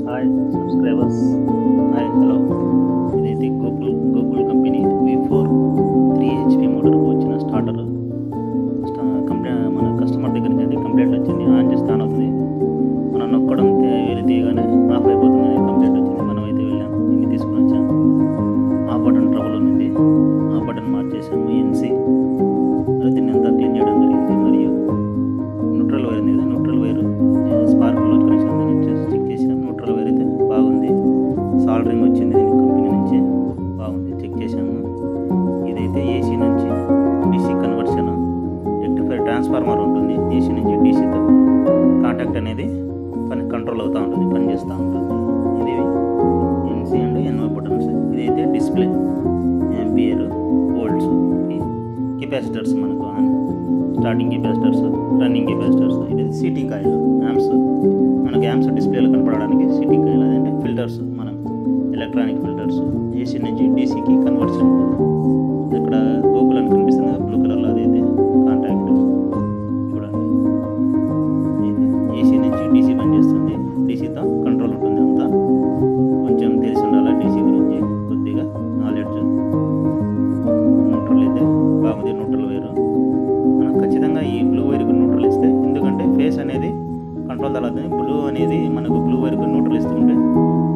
Hi subscribers, hi hello. ఇదైతే Gokul company V4 3HP మోటార్కు వచ్చిన starter. మన కస్టమర్ దగ్గర నుంచి అయితే కంప్లైంట్ వచ్చింది. ఆన్ చేస్తే ఆన్ అవుతుంది, మనం నొక్కడం తీయగానే ఆఫ్ అయిపోతుంది. కంప్లైంట్ వచ్చింది, మనం అయితే వెళ్ళాం, ఇన్ని తీసుకుని వచ్చాం. ఆ బటన్ ట్రబుల్ ఉంది, ఆ బటన్ మార్చేసాము. ఎన్సీ దీన్ని అంతా క్లీన్ చేయడం జరిగింది. మరియు న్యూట్రల్ వైర్ ఉంది కదా, neutral wire spark loose connection check చేసాం. న్యూట్రల్ వైర్ అయితే బాగుంది, సాల్డరింగ్ వచ్చింది దీనికి కంపెనీ నుంచి, బాగుంది, చెక్ చేసాము. ఇదైతే ఏసీ నుంచి డీసీ కన్వర్షన్ రెక్టిఫైర్ ట్రాన్స్ఫార్మర్ ఉంటుంది. ఏసీ నుంచి డీసీతో కాంటాక్ట్ అనేది కంట్రోల్ అవుతూ ఉంటుంది, పని చేస్తూ ఉంటుంది. ఇది ఎన్సీ అండ్ ఎన్ఓ బటన్స్. ఇదైతే డిస్ప్లే, యాంపియర్, వోల్ట్స్, కెపాసిటర్స్, మనకు స్టార్టింగ్ కెపాసిటర్స్, రన్నింగ్ కెపాసిటర్స్. ఇది సిటీ కాయిల్, యాంప్స్, మనకు యాంప్స్ డిస్ప్లేలో కనపడడానికి సిటీ కాయిల్. అదంటే ఫిల్టర్స్, మనం ఎలక్ట్రానిక్ ఫిల్టర్స్. ఏసీ నుంచి డీసీకి కన్వర్షన్. ఇక్కడ గోకుల్ అని కనిపిస్తుంది కదా బ్లూ కలర్లో, అదైతే కాంటాక్ట్. చూడండి, ఏసీ నుంచి డీసీ పనిచేస్తుంది, డీసీతో కంట్రోల్ ఉంటుంది. అంతా కొంచెం తెలిసి ఉండాలి డీసీ గురించి, కొద్దిగా నాలెడ్జ్. న్యూట్రల్ అయితే బాగుంది, న్యూట్రల్ వైరు. మనం ఖచ్చితంగా ఈ బ్లూ వైర్కు న్యూట్రల్ ఇస్తే, ఎందుకంటే ఫేస్ అనేది కంట్రోల్ తగ్గుతుంది. బ్లూ అనేది మనకు బ్లూ వైర్కు న్యూట్రల్ ఇస్తుంటే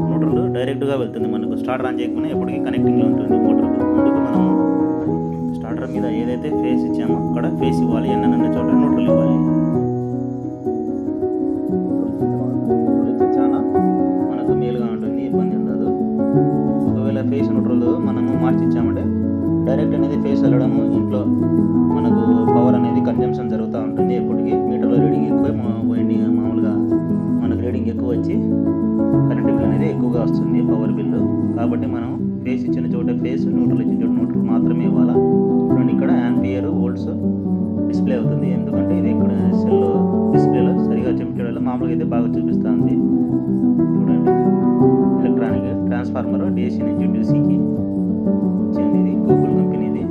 న్యూట్రల్ డైరెక్ట్గా వెళ్తుంది. మనకు స్టార్టర్ ఆన్ చేయకుండా ఎప్పటికీ కనెక్టింగ్లో ఉంటుంది మోటార్కు. అందుకు మనం స్టార్టర్ మీద ఏదైతే ఫేస్ ఇచ్చామో అక్కడ ఫేస్ ఇవ్వాలి, ఎన్న చోట న్యూట్రల్ ఇవ్వాలి. చాలా మనకు మేలుగా ఉంటుంది, ఇబ్బంది ఉండదు. ఒకవేళ ఫేస్ న్యూట్రల్ మనము మార్చి ఇచ్చామంటే డైరెక్ట్ అనేది ఫేస్ వెళ్ళడము, ఇంట్లో మనకు పవర్ అనేది కన్జంప్షన్ జరుగుతూ ఉంటుంది. ఎప్పటికీ మీటర్లో రీడింగ్ ఎక్కువ, మామూలుగా మనకు రీడింగ్ ఎక్కువ వచ్చి కరెంట్ బిల్ అనేది ఎక్కువగా వస్తుంది, పవర్ బిల్లు. కాబట్టి మనం ఫేస్ ఇచ్చిన చోట ఫేస్, న్యూట్రల్ ఇచ్చిన చోట న్యూట్రల్ మాత్రమే ఇవ్వాలా. చూడండి, ఇక్కడ యాంపియర్, వోల్ట్స్ డిస్ప్లే అవుతుంది. ఎందుకంటే ఇది ఇక్కడ సెల్ డిస్ప్లేలో సరిగా చెప్పించడం వల్ల మామూలుగా అయితే బాగా చూపిస్తుంది. చూడండి, ఎలక్ట్రానిక్ ట్రాన్స్ఫార్మర్ డీసీ నుంచి డీసీకి ఇచ్చింది. ఇది గోకుల్ కంపెనీది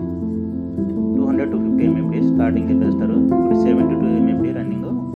200 to 50 MFD స్టార్టింగ్ కెపాసిటర్.